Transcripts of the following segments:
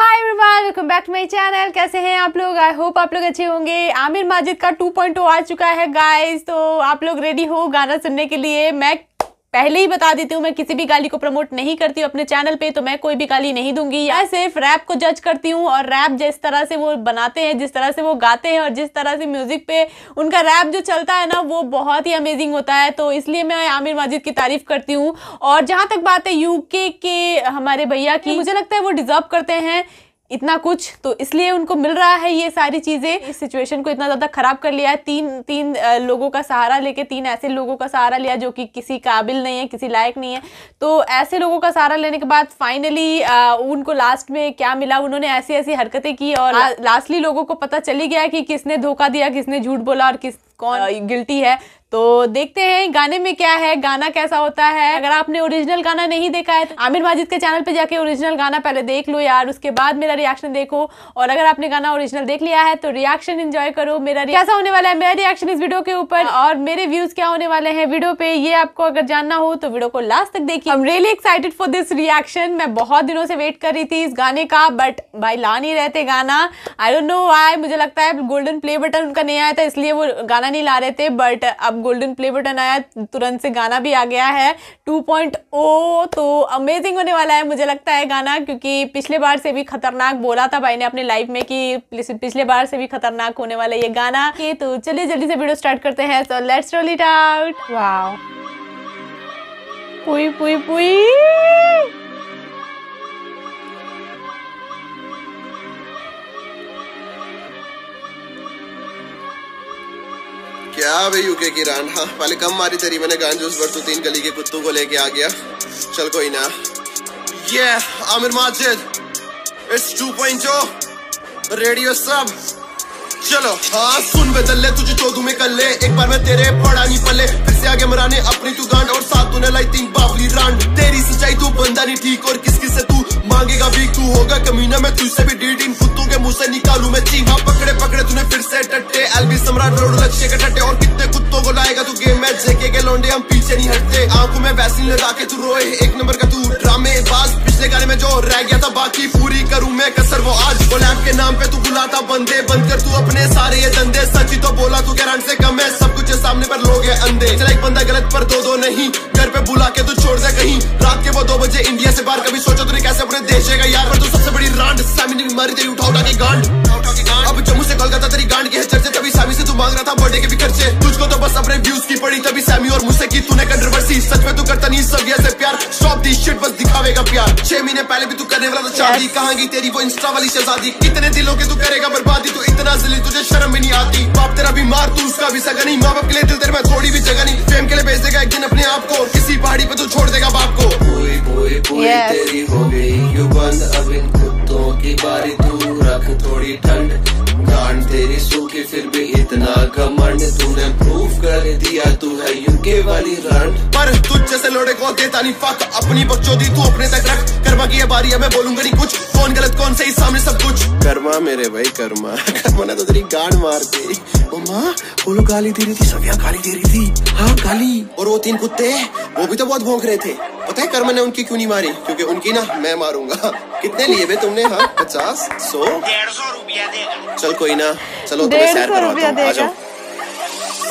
Hi everyone, welcome back to my channel. कैसे हैं आप लोग? आई होप आप लोग अच्छे होंगे। आमिर माजिद का 2.0 आ चुका है गाइस, तो आप लोग रेडी हो गाना सुनने के लिए? मैं पहले ही बता देती हूँ, मैं किसी भी गाली को प्रमोट नहीं करती हूँ अपने चैनल पे, तो मैं कोई भी गाली नहीं दूंगी। मैं सिर्फ रैप को जज करती हूँ और रैप जिस तरह से वो बनाते हैं, जिस तरह से वो गाते हैं और जिस तरह से म्यूजिक पे उनका रैप जो चलता है ना, वो बहुत ही अमेजिंग होता है। तो इसलिए मैं आमिर माजिद की तारीफ करती हूँ। और जहाँ तक बात है यूके के हमारे भैया की, मुझे लगता है वो डिजर्व करते हैं इतना कुछ, तो इसलिए उनको मिल रहा है ये सारी चीजें। इस सिचुएशन को इतना ज्यादा खराब कर लिया है। तीन लोगों का सहारा लेके, 3 ऐसे लोगों का सहारा लिया जो कि किसी काबिल नहीं है, किसी लायक नहीं है। तो ऐसे लोगों का सहारा लेने के बाद फाइनली उनको लास्ट में क्या मिला, उन्होंने ऐसी ऐसी हरकतें की और लास्टली लोगों को पता चली गया कि किसने धोखा दिया, किसने झूठ बोला और कौन गिल्टी है। तो देखते हैं गाने में क्या है, गाना कैसा होता है। अगर आपने ओरिजिनल गाना नहीं देखा है तो आमिर माजिद के चैनल पे जाके ओरिजिनल गाना पहले देख लो यार, उसके बाद मेरा रिएक्शन देखो। और अगर आपने गाना ओरिजिनल देख लिया है तो रिएक्शन एंजॉय करो। मेरा कैसा होने वाला है मेरा रिएक्शन इस वीडियो के ऊपर और मेरे व्यूज क्या होने वाले हैं वीडियो पे, ये आपको अगर जानना हो तो वीडियो को लास्ट तक देखिए। I am really excited for this reaction. मैं बहुत दिनों से वेट कर रही थी इस गाने का, बट भाई ला नहीं रहते गाना। आई डोंट नो व्हाई, मुझे लगता है गोल्डन प्ले बटन उनका नहीं आया था इसलिए वो गाना नहीं ला रहे थे, बट अब गोल्डन प्ले बटन आया, तुरंत से गाना भी आ गया है 2.0। तो अमेजिंग होने वाला है मुझे लगता है गाना, क्योंकि पिछले बार से भी खतरनाक बोला था भाई ने अपने लाइव में कि पिछले बार से भी खतरनाक होने वाला है ये गाना। तो चलिए जल्दी से वीडियो स्टार्ट करते हैं। तो let's roll it out. Wow, पुई पुई पुई। क्या भाई यूके की रान। हाँ पहले कम मारी तेरी मैंने गान जो उस बार तू 3 गली के कुत्तों को लेके आ गया। चल कोई ना। ये आमिर माजिद, इट्स 2.0 रेडियो सब। चलो हाँ सुन बदल ले तुझे चौधू में कर ले, एक बार मैं तेरे पड़ा नहीं पले, फिर से आगे मराने अपनी तू गांड और साथ तूने लाई 3 बावली रांड। तेरी सच्चाई तू बंदा नहीं ठीक और किस किस से तू मांगेगा भीख, तू होगा कमीना मैं तुझसे भी डीड इन कुत्तों के मुंह से निकालू मैं चीख। पकड़े पकड़े तूने फिर से टट्टे, एलबी सम्राट रोड लक्ष्य के टट्टे, और कितने कुत्तों को लाएगा तू गेम में जेके के लौंडे, हम पीछे नहीं हटते। आंखों में वैक्सीन लगा के तू रोए, 1 नंबर का तू ड्रामे बाज। पिछले गाने में जो रह गया था बाकी पूरी करूं मैं कसर वो आज। वो लैंप के नाम पे तू बुलाता बंदे, बंद कर तू अपने सारे ये धंधे। सच्ची तो बोला तू गारंट से कम है, सब कुछ सामने पर लोग है अंधे। चला एक बंदा गलत पर दो नहीं, घर पे बुला के तू छोड़ दे कहीं। रात के वो 2 बजे इंडिया से बाहर, कभी सोचा तूने कैसे अपने देश है यार। पर तू सबसे बड़ी रांड सामी ने मारी तेरी उठा उठा के गांड। अब जम्मू से कोलकाता तेरी गांड के है चर्चे, तभी सामी से तू मांग रहा था बर्थडे के भी खर्चे। तुझको तो बस अपने व्यूज की पड़ी, तभी सामी और मुझसे की तूने कंट्रोवर्सी। सच में तू करता नहीं सब ये से प्यार, स्टॉप दी शिट बस दिखावेगा प्यार। 6 महीने पहले भी तू करने वाला था शादी, कहाँ गई तेरी वो इंस्टा वाली शहजादी। कितने दिलों के तू करेगा बर्बादी, तू इतना ज़लील तुझे शर्म भी नहीं आती। बाप तेरा बीमार तू उसका भी सगा नहीं, माँ बाप के लिए दिल तेरे में थोड़ी भी जगह नहीं। फेम के लिए भेज देगा एक दिन अपने आप को, किसी पहाड़ी पे तू छोड़ देगा बाप को। पूरी पूरी पूरी तेरी हो गई यू बंद, अब इन कुत्तों की बारी तू रख थोड़ी ठंड। गांड तेरी सूखी फिर भी इतना घमंड, तूने प्रूफ कर दिया तू है यूके वाली रंड। पर तुझ जैसे लोड़े को देता नहीं फक, अपनी बकचोदी तू अपने तक रख। कर्मा की ये बारी है मैं बोलूंगा नहीं कुछ, कौन गलत कौन सही सामने सब कुछ। कर्मा मेरे भाई कर्मा, कर्मा ने तो तेरी गांड मार दी। माँ बोलो गाली दे रही थी, सविया गाली दे रही थी। हाँ गाली, और वो 3 कुत्ते वो भी तो बहुत भौंक रहे थे। पता है कर्मा ने उनकी क्यों नहीं मारी? क्योंकि उनकी ना मैं मारूंगा। कितने लिए बे तुमने? हाँ 50 100 150 रुपया देगा। चल कोई ना, चलो तुम्हें सैर करवाता हूं, आ जाओ।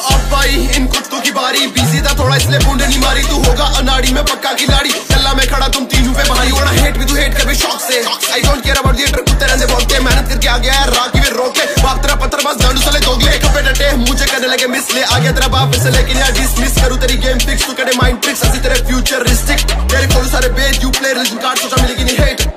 अब भाई इन कुत्तों की बारी, बिजी था थोड़ा इसलिए बूंदे नहीं मारी। तू होगा अनाड़ी में पक्का खिलाड़ी, गल्ला में खड़ा तुम 3 पे भारी। और हेट भी तू हेट कर भी शौक से, I don't care about theatre. कुत्ते रहने भौंकते, मेहनत करके आ गया है राकी में रोके। बाप तेरा पत्थर बस गांडू साले दोगले, कपे डटे मुझे करने लगे मिस। ले आ गया तेरा बाप से, लेकिन यार डिसमिस करूं तेरी गेम फिक्स। तू करे माइंड ट्रिक्स, असली तेरे फ्यूचरिस्टिक। तेरे खोलू सारे बेच, यू प्ले रिलीजन कार्ड, सोचा मिलेगी नहीं हेट।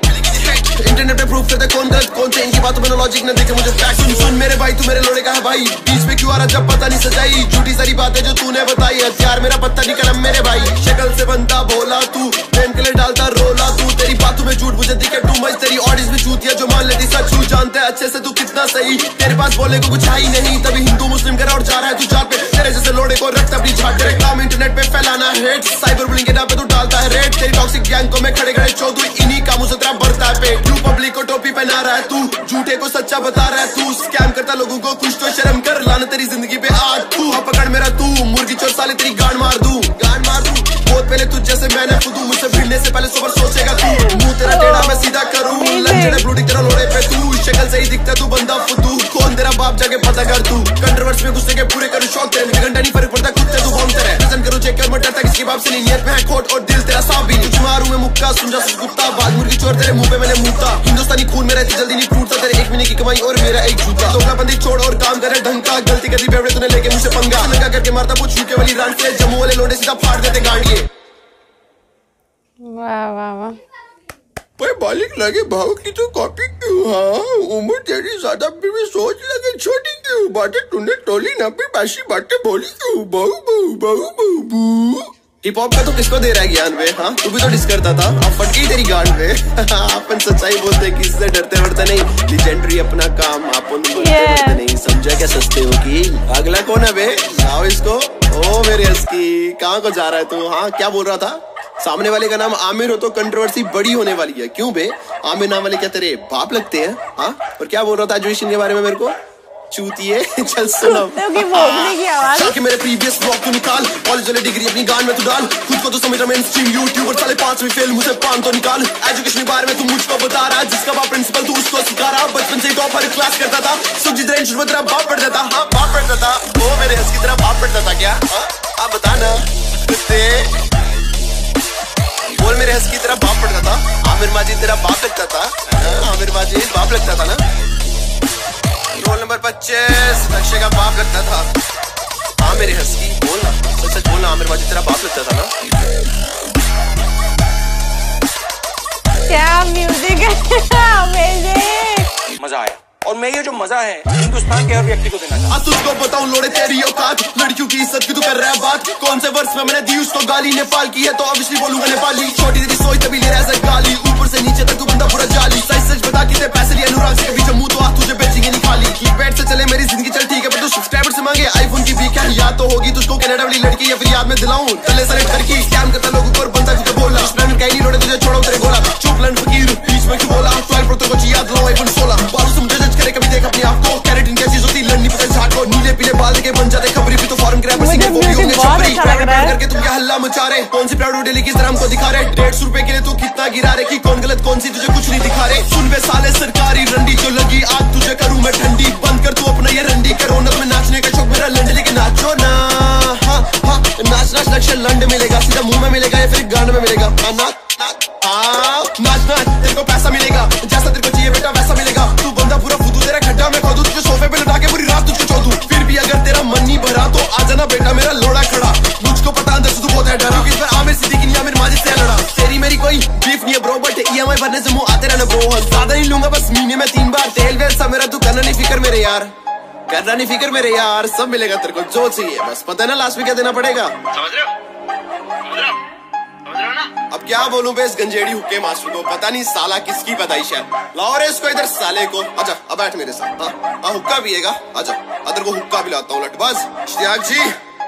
इंटरनेट पे प्रूफ करते कौन गलत कौन से, इनकी बातों में लॉजिक न देखे मुझे फैक्ट। सुन मेरे भाई तू मेरे लोड़े का है भाई, बीच में क्यों आ रहा जब पता नहीं सजाई। झूठी सारी बातें जो तूने बताई, हथियार मेरा पत्ता नहीं कलम मेरे भाई। शक्ल से बनता भोला तू, प्रेम के लिए डालता रोला तू। तेरी बातों में झूठ मुझे दिखे टू मच, तेरी ऑडियंस भी चूतिया जो मान लेती सच। तू जानते है अच्छे से तू कितना सही, तेरे पास बोलने को कुछ है ही नहीं। तभी हिंदू मुस्लिम करा और जा रहा है तू जाट पे, तेरे जैसे लोड़े को रखता अपनी झाट। तेरे काम इंटरनेट पे फैलाना हेट, साइबर बुलिंग के नाम पे तू डालता है रेट। तेरी टॉक्सिक गैंग को मैं खड़े खड़े चौधू, इन्हीं कामों से तेरा बढ़ता है पेट। तू पब्लिक को टोपी पहना रहा है तू, झूठे को सच्चा बता रहा है तू। स्कैम करता लोगों को, कुछ तो शर्म कर, लाना तेरी जिंदगी पे आग तू। पकड़ मेरा तू, मुर्गी चोर साले तेरी गांड मार दूं, गांड मार दूं। बहुत पहले तुझ जैसे मैंने खुद, मुझसे भिड़ने से पहले सोचेगा तू। मुंह तेरा टेढ़ा मैं सीधा करूं, जेड़ा ब्लूटी तेरा लोड़े पे तू शक्ल से ही दिखता तू बंदा फुदू कौन तेरा बाप जाके पता कर तू कंट्रोवर्सी में घुसने के पूरे करूं शौक तेरे मुझे घंटा नहीं फर्क पड़ता कुत्ते तू बॉम्ब तेरे पसंद करूं चेक कर मटर तक इसके बाप से नहीं नियत में है खोट और दिल तेरा साफ भी नहीं तुझ मारूं मैं मुक्का सुन जा सच कुत्ता बाल मुर्गी चोर तेरे मुंह पे मैंने मुंहता हिंदुस्तानी खून में रहती जल्दी नहीं टूटता तेरे एक महीने की कमाई और मेरा एक जूता दोगलाबंदी छोड़ और काम करे ढंग का गलती कर दी बेवड़े तूने लेके मुझसे पंगा लगा करके मारता पूछ छूके वाली रान से जम्मू वाले लोडे सीधा फाड़ देते गांडिए वाह वाह वाह पर बालिक लगे भाव की तो कॉपी क्यों हाँ उम्र तेरी ज्यादा भी सोच लगे छोटी क्यों बातें तूने टोली ना भी बाशी बातें बोली क्यों बहु बहु बहु बहु बू हिप हॉप का तो किसको दे रहा है ज्ञान वे हाँ तू भी तो डिस करता था अब फट गई तेरी गांड पे अपन सच्चाई बोलते किससे डरते वरते नहीं लीजेंडरी अपना काम अपन बोलते नहीं समझा क्या सस्ते हो की अगला कौन है बे लाओ इसको ओ मेरे हस्की कहाँ को जा रहा है तू हाँ क्या बोल रहा था सामने वाले का नाम आमिर हो तो कंट्रोवर्सी बड़ी होने वाली है क्यों बे आमिर नाम वाले क्या तेरे बाप लगते हैं हाँ और क्या बोल रहा था एजुकेशन के बारे में मेरे को चूतिए चल सुनो की मेरे प्रीवियस ब्लॉग तू निकाल कॉलेज वाली डिग्री अपनी गान में तू डाल खुद को तो समझ रहा मेनस्ट्रीम यूट्यूबर साले 5वीं फेल मुझे 5 तो निकाल एजुकेशन के बारे में तू मुझको बता रहा जिसका बाप प्रिंसिपल तू उसको सिखा रहा बचपन से टॉप हर क्लास करता था सुखजीत रेंज में तेरा बाप पढ़ता था हाँ बाप पढ़ता था वो मेरे हंस की तरह बाप पढ़ता था क्या आप बता ना बोल मेरे हंस की तरह बाप पढ़ता था आमिर माजिद तेरा बाप लगता था आमिर माजिद बाप लगता था ना रोल नंबर 25 लक्ष्य का बाप लगता था हाँ मेरे हंसी बोलना सच सच बोलना आमिर माजिद तेरा बाप लगता था ना क्या म्यूजिक है अमेजिंग मजा आया और मैं ये जो मजा है हिंदुस्तान के हर व्यक्ति को देना चाहता हूं तुझको बताऊं लोड़े तेरी औकात लड़कियों की इज्जत की तू कर रहा है बात कौन से वर्ष में मैंने दी उसको गाली नेपाल की है तो ऑब्वियसली बोलूंगा नेपाली छोटी तेरी सोच तभी ले रहा है गाली ऊपर से नीचे तक तू बंदा पूरा जाली सच सच बता कितने पैसे लिए अनुराग से कभी जम्मू तो आ तुझे बेचेंगे नहीं खाली कीपैड से चले मेरी जिंदगी चल ठीक है पर तू सब्सक्राइबर से मांगे आईफोन की भी क्या याद तो होगी तुझको कनाडा वाली लड़की या फिर याद में दिलाऊं तले सरे करके स्कैम करता लोगों को बनता तुझे बोला स्टैंड कहीं नहीं लोड़े तुझे छोड़ो तेरे गोला चुप लन फकीर बीच में क्यों बोला 12 प्रो को याद लो आईफोन 16 बालू से मुझे जज करे कभी देख अपने आप को कैरेटिन क्या चीज होती लड़नी पसंद झाट को नीले पीले बाल के बन जाते खबरी भी तो फॉरेन क्रैपर सिंगर वो भी होंगे छपरी करके तुम क्या हल्ला मचा रहे कौन सी प्राउड डेली की तरह हमको दिखा रहे 150 रुपए के लिए तू कितना गिरा रहे कि कौन गलत कौन सी तुझे कुछ नहीं दिखा रहे सुन बे साले सरकारी रंडी जो लगी आग तुझे करूं मैं ठंडी बंद कर तू अपना ये रंडी करो न में नाचने का शौक मेरा लंड लेके नाचो ना हाँ हाँ नाच नाच लक्ष्य लंड मिलेगा सीधा मुंह में मिलेगा या फिर गान में मिलेगा नाच नाच तेरे को पैसा मिलेगा जैसा तेरे को चाहिए बेटा वैसा मिलेगा तू बंदा पूरा फुदू तेरा खड्डा में खोदू तुझे सोफे पे लटा के पूरी रात तुझको चौदू फिर भी अगर तेरा मन नहीं भरा तो आ जाना बेटा मेरा लोड़ा खड़ा मुझको पता अंदर से तू बहुत है डरा इस बार आमिर सिद्दीकी नहीं आमिर माजिद से लड़ा तेरी मेरी कोई बीफ नहीं है ब्रो बट EMI भरने से मुंह आते रहना ब्रो ज्यादा नहीं लूंगा बस महीने में 3 बार तेल वेल सा मेरा तू करना नहीं फिक्र मेरे यार करना नहीं फिक्र मेरे यार सब मिलेगा तेरे को जो चाहिए बस पता है ना लास्ट में क्या देना पड़ेगा समझ रहे हो ना अब क्या बोलूं बे इस गंजेड़ी हुक्के मास्टर को पता नहीं साला किसकी पैदाइश है लाओ रे इसको इधर साले को आजा अब बैठ मेरे साथ हाँ हुक्का पिएगा आजा अदर को हुक्का पिलाता हूँ लटबाज इश्तियाक जी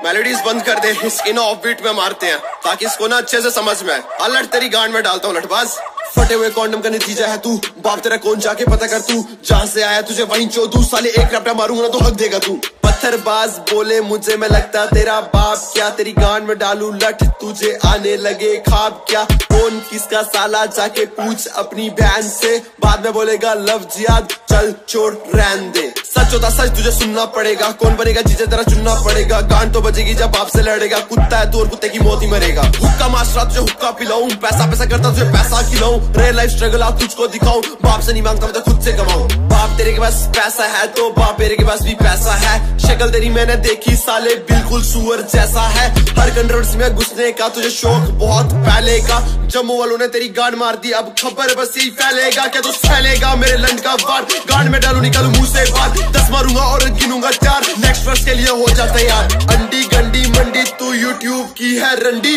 मेलोडीज बंद कर दे इन ऑफ बीट में मारते हैं ताकि इसको ना अच्छे से समझ में अलट तेरी गांड में डालता हूँ लटबाज फटे हुए कॉन्डम का नतीजा है तू बाप तेरा कौन जाके पता कर तू जहाँ से आया तुझे वहीं चोदू साले एक रपटा मारूंगा ना तो हक देगा तू पत्थरबाज बोले मुझे मैं लगता तेरा बाप क्या तेरी गांड में डालू लठ तुझे आने लगे खाब क्या कौन किसका साला जाके पूछ अपनी बहन से बाद में बोलेगा लव जियाद चल छोड़ रहन दे सच होता सच तुझे सुनना पड़ेगा कौन बनेगा जीजे तेरा चुनना पड़ेगा गांड तो बजेगी जब बाप से लड़ेगा कुत्ता है तू और कुत्ते की मौत ही मरेगा हुक्का मास्टरा तुझे हुक्का पिलाऊं पैसा पैसा करता तुझे पैसा खिलाऊं रियल लाइफ स्ट्रगल आप तुझको दिखाऊं बाप से नहीं मांगता मैं तो खुद से कमाऊं बाप तेरे के पास पैसा है तो बाप मेरे के पास भी पैसा है शक्ल तेरी मैंने देखी साले बिल्कुल सुअर जैसा है हर कंट्रोवर्सी में घुसने का तुझे शौक बहुत पहले का जम्मू वालों ने तेरी गांड मार दी अब खबर बस यही फैलेगा क्या तू फैलेगा मेरे लंड का वार गांड में डालू निकालू मुंह से बात 10 मारूंगा और गिनूंगा 4 नेक्स्ट वर्ष के लिए हो जाता यार अंडी गंडी मंडी तू यूट्यूब की है रंडी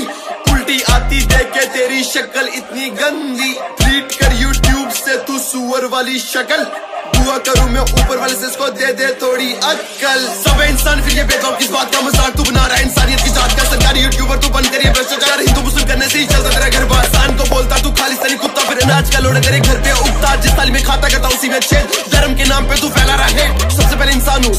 उल्टी आती देख के तेरी शक्ल इतनी गंदी ट्रीट कर यूट्यूब से तू सुअर वाली शक्ल दुआ करूं मैं ऊपर वाले से इसको दे दे थोड़ी अक्ल सब इंसान फिर ये बेवकूफ किस बात का मजाक तू बना रहा है इंसानियत की जात का सरकारी यूट्यूबर तू बन कर ये भ्रष्टाचार हिंदू मुस्लिम करने से ही चलता तेरा घर बासान को बोलता तू खालिस्तानी कुत्ता फिर अनाज का लोड़ा तेरे घर पे उगता जिस थाली में खाता करता उसी में छेद धर्म के नाम पे तू फैला रहा है सबसे पहले इंसान हूँ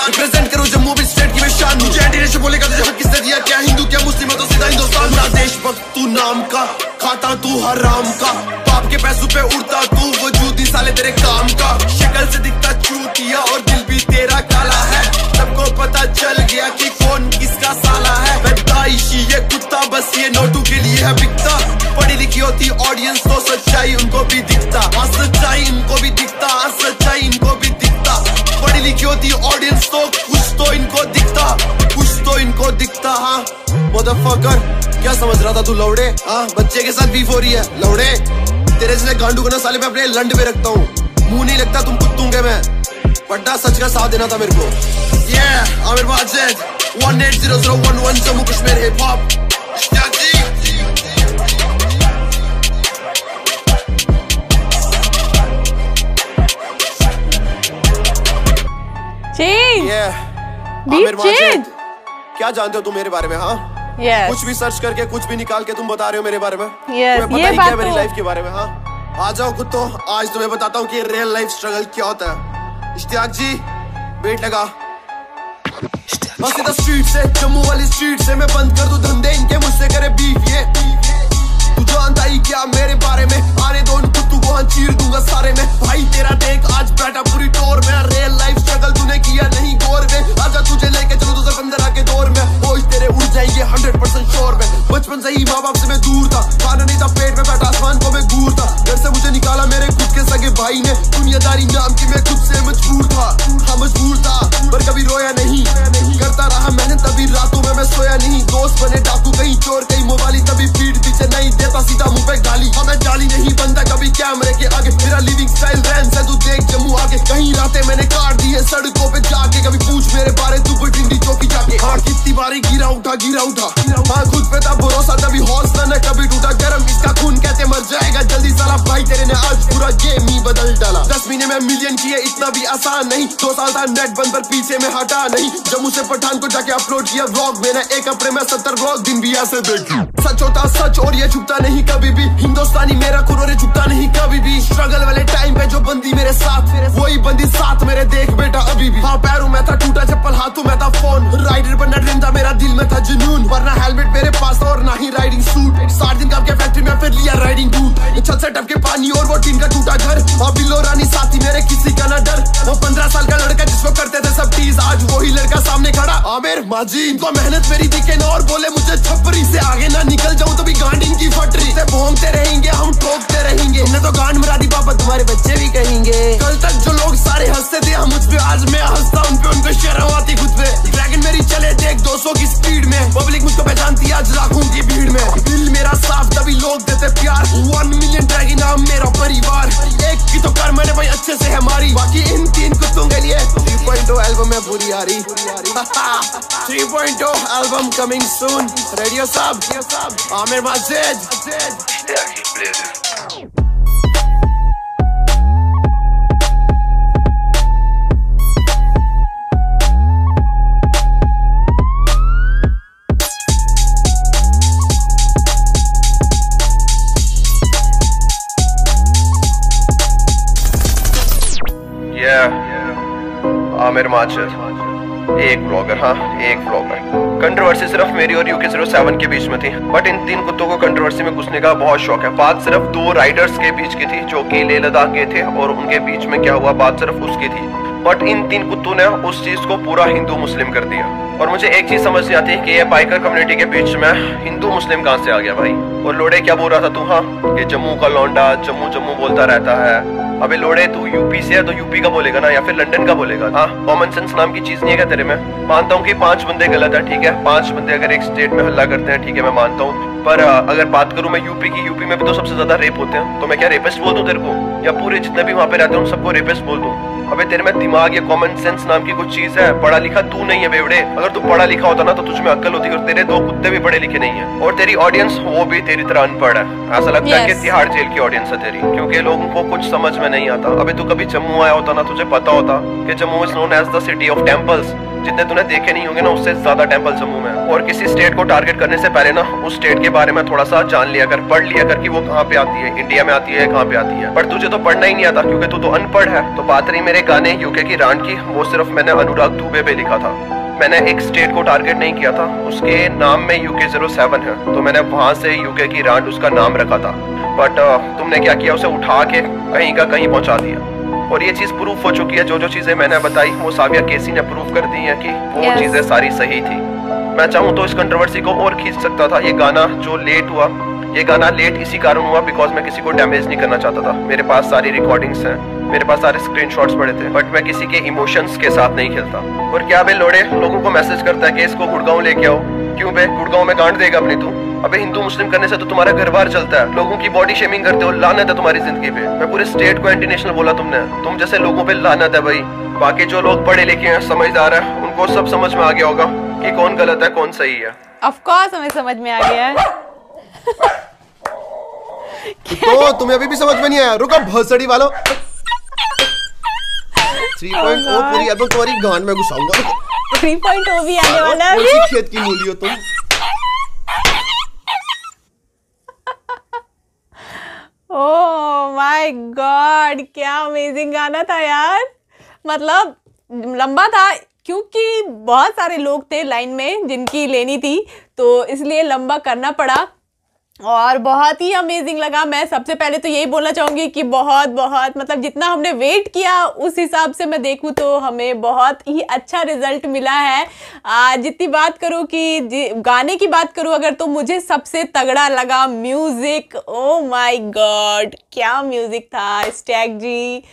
रिप्रेजेंट करूँ जम्मू भी स्टेट की मैं शान हूँ एंटी बोलेगा तुझे किसने दिया क्या हिंदू क्या मुस्लिम है तो सीधा हिंदुस्तान पूरा देशभक्त तू नाम का खाता तू हराम का बाप के पैसों पे उड़ता तू वजूद है बिकता। पढ़ी लिखी होती ऑडियंस तो सच्चाई उनको भी दिखता। सच्चाई इनको भी दिखता, सच्चाई इनको भी दिखता। पढ़ी लिखी होती ऑडियंस तो कुछ तो इनको दिखता, कुछ तो इनको दिखता। हाँ मदरफकर, क्या समझ रहा था तू लौड़े? हाँ बच्चे के साथ बीफ हो रही है लौड़े। तेरे जैसे गांडू को ना साले मैं अपने लंड में रखता हूँ। मुंह नहीं लगता तुम कुत्तों के मैं, बड़ा सच का साथ देना था मेरे को। Aamir Majid 180011 Jammu Kashmir hip hop. आमिर माजिद, क्या जानते हो तुम मेरे बारे में? हाँ कुछ भी सर्च करके कुछ भी निकाल के तुम बता रहे हो मेरे बारे में। तुम्हें पता ही क्या मेरी लाइफ के बारे में? हाँ आ जाओ कुत्तो, आज तुम्हें बताता हूँ कि रियल लाइफ स्ट्रगल क्या होता है। इश्तियाक जी वेट लगा। बस स्ट्रीट से, जम्मू वाली स्ट्रीट से मैं बंद कर दूं धंधे इनके, मुझसे करे बीफ। ये तू जानता ही क्या मेरे बारे में? आने दो उन कुत्तू को, हाँ चीर दूंगा सारे में। भाई तेरा देख आज बैठा पूरी टोर में। रियल लाइफ स्ट्रगल तूने किया नहीं गौर में। आजा तुझे लेके चलो 2015 के दौर में। होश तेरे उड़ जाएंगे 100% श्योर में। बचपन से ही माँ बाप से मैं दूर था, खाना नहीं था पेट में, बैठा आसमान को मैं घूर था। घर से मुझे निकाला मेरे खुद के सगे भाई ने, दुनियादारी नाम की मैं खुद से मजबूर था। हाँ मजबूर था पर कभी रोया नहीं, करता रहा मेहनत तभी रातों में मैं सोया नहीं। दोस्त बने डाकू, कहीं चोर कहीं मोबाइल, तभी पीठ पीछे नहीं देता सीधा मुंह पे गाली। हाँ मैं जाली नहीं बनता कभी कैमरे के आगे, मेरा लिविंग स्टाइल रहन से तू देख जम्मू आगे। कहीं रातें मैंने काट दी है सड़कों पे जाके, कभी पूछ मेरे बारे तू बठिंडी चौकी जाके। हाँ कितनी बारी गिरा उठा हाँ खुद पे था भरोसा तभी हौसला न कभी टूटा। गरम इसका खून कहते मर जाएगा जल्दी साला, भाई तेरे ने आज पूरा गेम ही बदल डाला। 10 महीने में मिलियन किए इतना भी आसान नहीं, 2 साल था नेट बंद पर पीछे में हटा नहीं। जम्मू से पठान को जाके अपलोड किया व्लॉग, मैंने 1 हफ्ते में 70 व्लॉग दिन भी ऐसे देखी। सच होता सच और ये झुकता नहीं कभी भी, हिंदुस्तानी मेरा खून और ये झुकता नहीं कभी भी। स्ट्रगल वाले टाइम पे जो बंदी मेरे साथ, वही बंदी साथ मेरे देख बेटा अभी भी। हाँ पैरों में था टूटा चप्पल, हाथों में था फोन, राइडर बनना ड्रीम था मेरा, दिल में था जुनून। वरना हेलमेट मेरे पास और ना ही राइडिंग सूट, 60 दिन काम के फैक्ट्री में फिर लिया राइडिंग बूट। छत से टपके पानी और वो टीन का टूटा घर, हाँ बिल्लो रानी साथी मेरे किसी का ना डर। वो 15 साल का लड़का जिसको करते थे सब टीज, आज वही लड़का सामने खड़ा आमिर माजिद। तो मेहनत मेरी दिखे ना और बोले मुझे छपरी से आगे ना निकल जाऊं तो भी गांडी की फटरी से भोंगते रहेंगे हम, ठोकते रहेंगे। हमने तो गांड मरा दी पापा, तुम्हारे बच्चे भी कहेंगे। कल तक जो लोग सारे हंसते थे हम मुझ पे, आज मैं हंसता उन पे, उनको शर्म आती खुद पे। ड्रैगन मेरी चले देख 200 की स्पीड में, पब्लिक मुझको पहचानती आज लाखों की भीड़ में। दिल मेरा साफ तभी लोग देते प्यार, 1 मिलियन ड्रैगन नाम मेरा परिवार। एक की तो कर मैंने भाई अच्छे से हमारी, बाकी इन 3 कुत्तों के लिए 3.0 एल्बम है पूरी आ रही। 3.0 एल्बम कमिंग सून। रेडियो साहब आमिर माजिद। आमिर माजिद एक ब्लॉगर, हाँ एक ब्लॉगर। कंट्रोवर्सी सिर्फ मेरी और UK07 के बीच में थी, बट इन 3 कुत्तों को कंट्रोवर्सी में घुसने का बहुत शौक है। बात सिर्फ 2 राइडर्स के बीच की थी जो कि लेह लद्दाख गए थे, और उनके बीच में क्या हुआ बात सिर्फ उसकी थी। बट इन 3 कुत्तों ने उस चीज को पूरा हिंदू मुस्लिम कर दिया। और मुझे एक चीज समझ नहीं आती कि ये बाइकर कम्युनिटी के बीच में हिंदू मुस्लिम कहाँ से आ गया भाई। और लोड़े क्या बोल रहा था तू? हाँ कि जम्मू का लौंडा जम्मू जम्मू बोलता रहता है। अबे लोड़े तू यूपी से है तो यूपी का बोलेगा ना, या फिर लंदन का बोलेगा? हाँ कॉमन सेंस नाम की चीज नहीं है क्या तेरे में? मानता हूँ कि 5 बंदे गलत है, ठीक है, 5 बंदे अगर एक स्टेट में हल्ला करते हैं, ठीक है मैं मानता हूँ। पर अगर बात करूं मैं यूपी की, यूपी में भी तो सबसे ज्यादा रेप होते हैं, तो मैं क्या रेपिस्ट बोल दूं तेरे को? या पूरे जितने भी वहाँ पे रहते हैं उन सबको रेपिस्ट बोल दूं? अबे तेरे में दिमाग या कॉमन सेंस नाम की कुछ चीज है? पढ़ा लिखा तू नहीं है बेवड़े। अगर तू पढ़ा लिखा होता ना तो तुझमें अक्ल होती, और तेरे 2 कुत्ते भी पढ़े लिखे नहीं है, और तेरी ऑडियंस वो भी तेरी तरह अनपढ़ है। ऐसा लगता है कि तिहाड़ जेल की ऑडियंस है तेरी, क्योंकि लोगों को कुछ समझ में नहीं आता। अबे तू कभी जम्मू आया होता ना, तुझे पता होता कि Jammu is known as the city of temples. जितने तूने देखे नहीं होंगे ना, उससे ज्यादा टेम्पल जम्मू में। और किसी स्टेट को टारगेट करने से पहले ना उस स्टेट के बारे में थोड़ा सा जान लिया कर, पढ़ लिया कर कि वो कहाँ पे आती है, इंडिया में आती है, कहाँ पे आती है। पर तुझे तो पढ़ना ही नहीं आता क्योंकि तू तो अनपढ़ है। तो बात रही मेरे गाने यूके की रांड की, वो सिर्फ मैंने अनुराग दुबे पे लिखा था। मैंने एक स्टेट को टारगेट नहीं किया था, उसके नाम में UK07 है तो मैंने वहां से यूके की रांड उसका नाम रखा था। बट तुमने क्या किया, उसे उठा के कहीं का कहीं पहुंचा दिया। और ये चीज प्रूफ हो चुकी है, जो जो चीजें मैंने बताई वो साविया केसी ने प्रूफ कर दी है कि वो चीजें सारी सही थी। मैं चाहूँ तो इस कंट्रोवर्सी को और खींच सकता था। ये गाना जो लेट हुआ, ये गाना लेट इसी कारण हुआ बिकॉज मैं किसी को डैमेज नहीं करना चाहता था। मेरे पास सारी रिकॉर्डिंग्स हैं, मेरे पास सारे स्क्रीनशॉट्स पड़े थे, बट मैं किसी के इमोशंस के साथ नहीं खेलता। और क्या बे लोड़े लोगों को मैसेज करता है कि इसको गुड़गांव लेके आओ। क्यों बे, गुड़गांव में गांड देगा अपनी तू? अबे हिंदू मुस्लिम करने से तो तुम्हारा घर बार चलता है। लोगों की बॉडी शेमिंग करते हो, लानत है तुम्हारी जिंदगी पे। मैं पूरे स्टेट को एंटी नेशनल बोला तुमने। तुम जैसे लोगों पे लानत है भाई। बाकी जो लोग पढ़े लिखे हैं, समझदार है, उनको सब समझ में आ गया होगा कि कौन गलत है कौन सही है। ऑफ कोर्स हमें समझ में आ गया है। तो तुम्हें अभी भी समझ में नहीं आया? रुको भसड़ी वालों, 3.0 पूरी एल्बम तुम्हारी गांड में घुसाऊंगा। 3.0 भी आने वाला है। कौन सी खेत की मूली हो तुम? ओह माय गॉड, क्या अमेजिंग गाना था यार। मतलब लंबा था क्योंकि बहुत सारे लोग थे लाइन में जिनकी लेनी थी, तो इसलिए लंबा करना पड़ा और बहुत ही अमेजिंग लगा। मैं सबसे पहले तो यही बोलना चाहूँगी कि बहुत मतलब जितना हमने वेट किया उस हिसाब से मैं देखूँ तो हमें बहुत ही अच्छा रिजल्ट मिला है। जितनी बात करूँ कि गाने की बात करूँ अगर, तो मुझे सबसे तगड़ा लगा म्यूज़िक। ओ माय गॉड, क्या म्यूज़िक था। स्टैग जी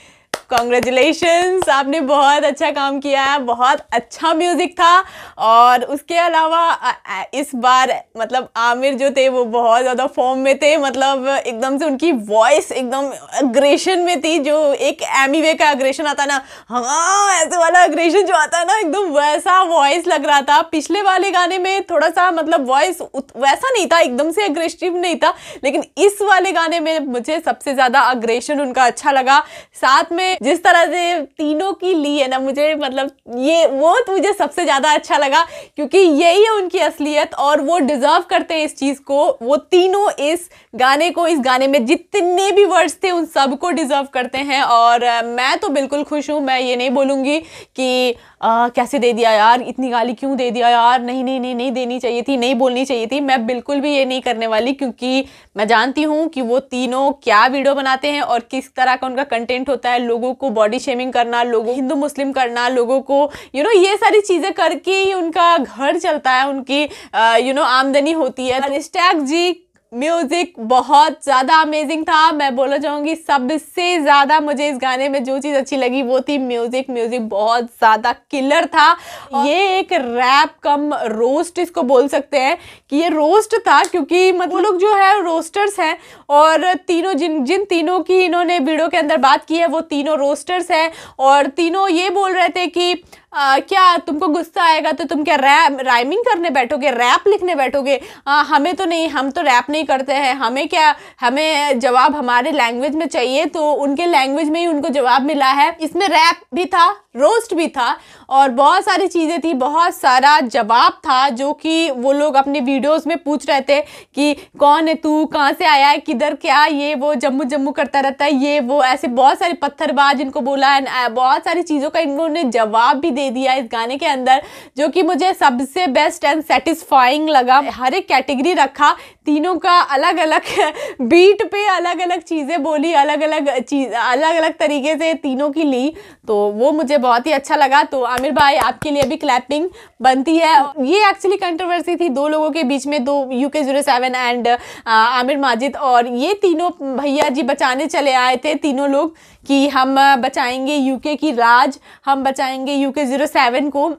कॉन्ग्रेचुलेशंस, आपने बहुत अच्छा काम किया है, बहुत अच्छा म्यूज़िक था। और उसके अलावा इस बार मतलब आमिर जो थे वो बहुत ज़्यादा फॉर्म में थे। मतलब एकदम से उनकी वॉइस एकदम अग्रेशन में थी, जो एक एमीवे का अग्रेशन आता ना, हाँ ऐसे वाला अग्रेशन जो आता है ना, एकदम वैसा वॉइस लग रहा था। पिछले वाले गाने में थोड़ा सा मतलब वॉइस वैसा नहीं था, एकदम से अग्रेसिव नहीं था, लेकिन इस वाले गाने में मुझे सबसे ज़्यादा अग्रेशन उनका अच्छा लगा। साथ में जिस तरह से तीनों की ली है ना, मुझे मतलब ये वो तो मुझे सबसे ज़्यादा अच्छा लगा क्योंकि यही है उनकी असलियत और वो डिज़र्व करते हैं इस चीज़ को। वो तीनों इस गाने में जितने भी वर्ड्स थे उन सबको डिज़र्व करते हैं और मैं तो बिल्कुल खुश हूँ। मैं ये नहीं बोलूँगी कि कैसे दे दिया यार, इतनी गाली क्यों दे दिया यार, नहीं देनी चाहिए थी, नहीं बोलनी चाहिए थी। मैं बिल्कुल भी ये नहीं करने वाली क्योंकि मैं जानती हूँ कि वो तीनों क्या वीडियो बनाते हैं और किस तरह का उनका कंटेंट होता है। लोगों को बॉडी शेमिंग करना, लोगों हिंदू मुस्लिम करना, लोगों को ये सारी चीज़ें करके ही उनका घर चलता है, उनकी आमदनी होती है। और स्टैग जी म्यूज़िक बहुत ज़्यादा अमेजिंग था। मैं बोलना चाहूँगी सबसे ज़्यादा मुझे इस गाने में जो चीज़ अच्छी लगी वो थी म्यूज़िक बहुत ज़्यादा किलर था। ये एक रैप कम रोस्ट इसको बोल सकते हैं कि ये रोस्ट था क्योंकि मतलब लोग जो है रोस्टर्स हैं और तीनों जिन तीनों की इन्होंने वीडियो के अंदर बात की है वो तीनों रोस्टर्स हैं और तीनों ये बोल रहे थे कि क्या तुमको गुस्सा आएगा तो तुम क्या राइमिंग करने बैठोगे, रैप लिखने बैठोगे? हमें तो नहीं, हम तो रैप नहीं करते हैं, हमें जवाब हमारे लैंग्वेज में चाहिए। तो उनके लैंग्वेज में ही उनको जवाब मिला है। इसमें रैप भी था, रोस्ट भी था और बहुत सारी चीज़ें थी, बहुत सारा जवाब था जो कि वो लोग अपने वीडियोस में पूछ रहे थे कि कौन है तू, कहाँ से आया है, किधर, क्या ये वो, जम्मू करता रहता है, ये वो, ऐसे बहुत सारे पत्थरबाज इनको बोला है। बहुत सारी चीज़ों का इन्होंने जवाब भी दे दिया इस गाने के अंदर, जो कि मुझे सबसे बेस्ट एंड सेटिस्फाइंग लगा। हर एक कैटेगरी रखा, तीनों का अलग अलग बीट पे अलग अलग चीज़ें बोली, अलग अलग तरीके से तीनों की ली, तो वो मुझे बहुत ही अच्छा लगा। तो आमिर भाई आपके लिए भी क्लैपिंग बनती है। ये एक्चुअली कंट्रोवर्सी थी दो लोगों के बीच में, दो UK07 एंड आमिर माजिद, और ये तीनों भैया जी बचाने चले आए थे तीनों लोग कि हम बचाएंगे UK की राज, हम बचाएंगे UK07 को।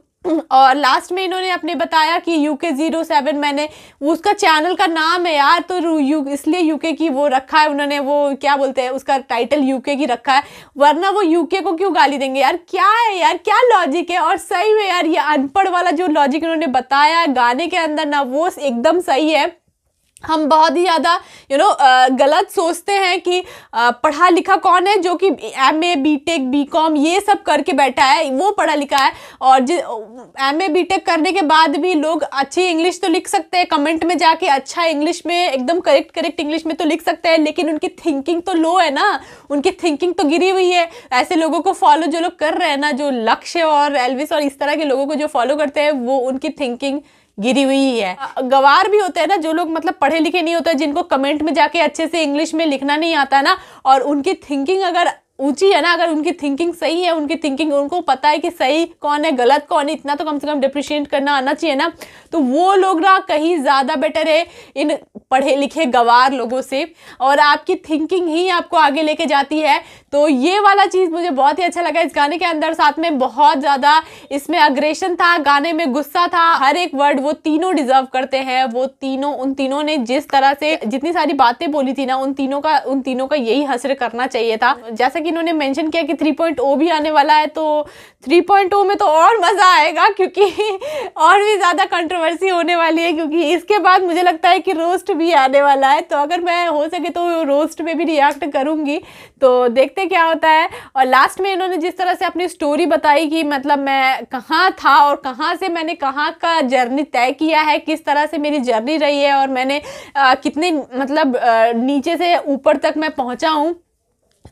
और लास्ट में इन्होंने अपने बताया कि UK07 मैंने उसका चैनल का नाम है यार, तो इसलिए UK की वो रखा है उन्होंने, वो क्या बोलते हैं उसका टाइटल UK की रखा है, वरना वो UK को क्यों गाली देंगे यार? क्या है यार, क्या लॉजिक है? और सही में यार ये अनपढ़ वाला जो लॉजिक इन्होंने बताया गाने के अंदर ना, वो एकदम सही है। हम बहुत ही ज़्यादा गलत सोचते हैं कि पढ़ा लिखा कौन है जो कि MA BTech BCom ये सब करके बैठा है, वो पढ़ा लिखा है। और MA BTech करने के बाद भी लोग अच्छी इंग्लिश तो लिख सकते हैं, कमेंट में जाके अच्छा इंग्लिश में एकदम करेक्ट इंग्लिश में तो लिख सकते हैं, लेकिन उनकी थिंकिंग तो लो है ना, उनकी थिंकिंग तो गिरी हुई है। ऐसे लोगों को फॉलो जो लोग कर रहे हैं ना, जो लक्ष्य और एल्विस और इस तरह के लोगों को जो फॉलो करते हैं, वो उनकी थिंकिंग गिरी हुई है। गवार भी होते हैं ना जो लोग मतलब पढ़े लिखे नहीं होते, जिनको कमेंट में जाके अच्छे से इंग्लिश में लिखना नहीं आता ना, और उनकी थिंकिंग अगर ऊंची है ना, अगर उनकी थिंकिंग सही है, उनकी थिंकिंग, उनको पता है कि सही कौन है गलत कौन है, इतना तो कम से कम डिप्रिशिएट करना आना चाहिए ना, तो वो लोग ना कहीं ज़्यादा बेटर है इन पढ़े लिखे गवार लोगों से, और आपकी थिंकिंग ही आपको आगे लेके जाती है। तो ये वाला चीज़ मुझे बहुत ही अच्छा लगा इस गाने के अंदर। साथ में बहुत ज़्यादा इसमें अग्रेशन था, गाने में गुस्सा था, हर एक वर्ड वो तीनों डिजर्व करते हैं। वो तीनों, उन तीनों ने जिस तरह से जितनी सारी बातें बोली थी ना, उन तीनों का यही हश्र करना चाहिए था। जैसा कि इन्होंने मेंशन किया कि 3.0 भी आने वाला है, तो 3.0 में तो और मज़ा आएगा, क्योंकि और भी ज़्यादा कंट्रोवर्सी होने वाली है, क्योंकि इसके बाद मुझे लगता है कि रोस्ट भी आने वाला है। तो अगर मैं हो सके तो रोस्ट में भी रिएक्ट करूँगी, तो देखते क्या होता है। और लास्ट में इन्होंने जिस तरह से अपनी स्टोरी बताई कि मतलब मैं कहाँ था और कहाँ से मैंने कहाँ का जर्नी तय किया है, किस तरह से मेरी जर्नी रही है, और मैंने कितने मतलब नीचे से ऊपर तक मैं पहुँचा हूँ,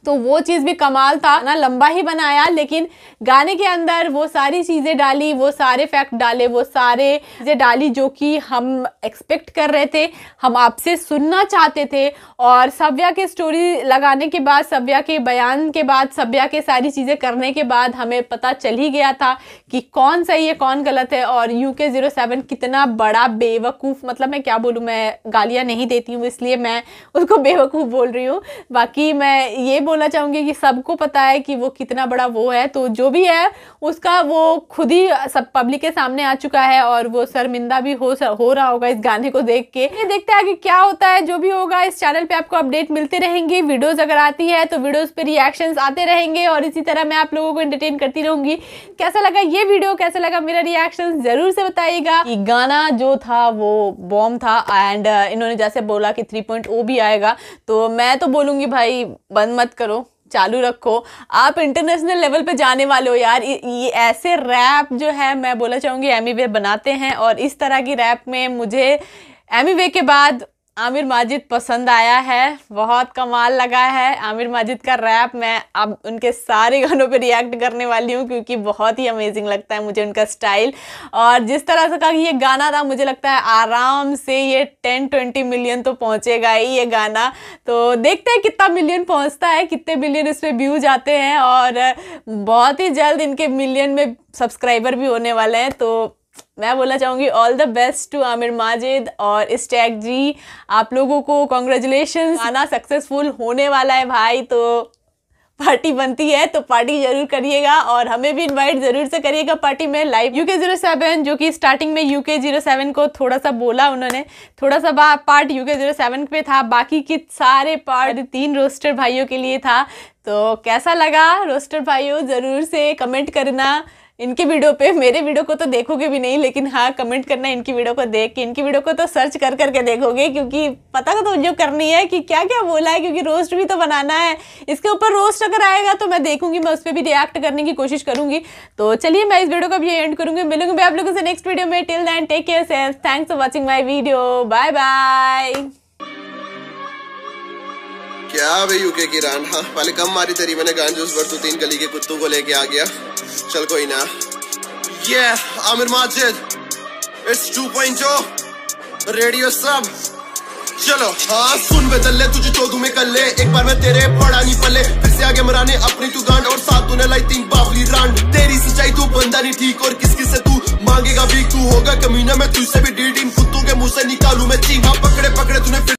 तो वो चीज़ भी कमाल था ना। लंबा ही बनाया, लेकिन गाने के अंदर वो सारी चीज़ें डाली, वो सारे फैक्ट डाले, वो सारे चीज़ें डाली जो कि हम एक्सपेक्ट कर रहे थे, हम आपसे सुनना चाहते थे। और सव्या के स्टोरी लगाने के बाद, सव्या के बयान के बाद, सव्या के सारी चीज़ें करने के बाद हमें पता चल ही गया था कि कौन सही है कौन गलत है। और UK07 कितना बड़ा बेवकूफ़, मतलब मैं क्या बोलूँ, मैं गालियाँ नहीं देती हूँ इसलिए मैं उसको बेवकूफ़ बोल रही हूँ। बाकी मैं ये बोलना चाहूँगी कि सबको पता है कि वो कितना बड़ा वो है, तो जो भी है उसका वो खुद ही सब पब्लिक के सामने आ चुका है, और वो शर्मिंदा भी हो रहा होगा इस गाने को देख के। ये देखते हैं कि क्या होता है। जो भी होगा इस चैनल पे आपको अपडेट मिलते रहेंगे, वीडियोस अगर आती है तो वीडियोस पे रिएक्शंस आते रहेंगे, और इसी तरह मैं आप लोगों को एंटरटेन करती रहूंगी। कैसा लगा ये वीडियो, कैसा लगा मेरा रिएक्शन, जरूर से बताइएगा। ये गाना जो था वो बॉम्ब था, एंड इन्होंने जैसे बोला कि 3.0 भी आएगा, तो मैं तो बोलूँगी भाई बंद मत करो, चालू रखो। आप इंटरनेशनल लेवल पे जाने वाले हो यार। ये ऐसे रैप जो है मैं बोलना चाहूँगी एमिवे बनाते हैं, और इस तरह की रैप में मुझे एमिवे के बाद आमिर माजिद पसंद आया है, बहुत कमाल लगा है आमिर माजिद का रैप। मैं अब उनके सारे गानों पे रिएक्ट करने वाली हूँ, क्योंकि बहुत ही अमेजिंग लगता है मुझे उनका स्टाइल। और जिस तरह से का ये गाना था, मुझे लगता है आराम से ये 10-20 मिलियन तो पहुँचेगा ही ये गाना। तो देखते हैं कितना मिलियन पहुँचता है, कितने मिलियन इस पर व्यूज आते हैं, और बहुत ही जल्द इनके मिलियन में सब्सक्राइबर भी होने वाले हैं। तो मैं बोलना चाहूँगी all the best to Aamir Majid और स्टैक जी, आप लोगों को कॉन्ग्रेचुलेशन। गाना सक्सेसफुल होने वाला है भाई, तो पार्टी बनती है तो पार्टी जरूर करिएगा, और हमें भी इनवाइट जरूर से करिएगा पार्टी में लाइव। UK07 जो कि स्टार्टिंग में UK07 को थोड़ा सा बोला उन्होंने, थोड़ा सा पार्ट UK07 पे था, बाकी के सारे पार्ट 3 रोस्टर भाइयों के लिए था। तो कैसा लगा रोस्टर भाइयों, ज़रूर से कमेंट करना इनके वीडियो पे। मेरे वीडियो को तो देखोगे भी नहीं, लेकिन हाँ कमेंट करना इनकी वीडियो को देख के। इनकी वीडियो को तो सर्च कर करके देखोगे, क्योंकि पता तो जो करनी है कि क्या क्या बोला है, क्योंकि रोस्ट भी तो बनाना है। इसके ऊपर रोस्ट अगर आएगा तो मैं देखूंगी, मैं उस पर भी रिएक्ट करने की कोशिश करूंगी। तो चलिए मैं इस वीडियो को भी एंड करूंगी, मिलूंगी मैं आप लोगों से नेक्स्ट वीडियो में। Till then take care self, thanks for watching my video, bye bye. क्या भाई UK की रान, हाँ पहले कम मारी तेरी मैंने गान जूस पर, तू 3 गली के कुत्तों को लेके आ गया, चल कोई ना। ये आमिर माजिद, इट्स 2.0 रेडियो सब, चलो हाँ सुन बदले तुझे चौधू में कर ले, एक बार मैं तेरे पड़ा नहीं पले, फिर से आगे मराने अपनी तू गांड, और साथ तूने लाई 3 बावली रांड। तेरी सच्चाई तू बंदा नहीं ठीक, और किस किस से तू मांगेगा भीख, तू होगा कमीना मैं तुझसे भी डीड, इन कुत्तों के मुंह से निकालू मैं चीन। पकड़े पकड़े तूने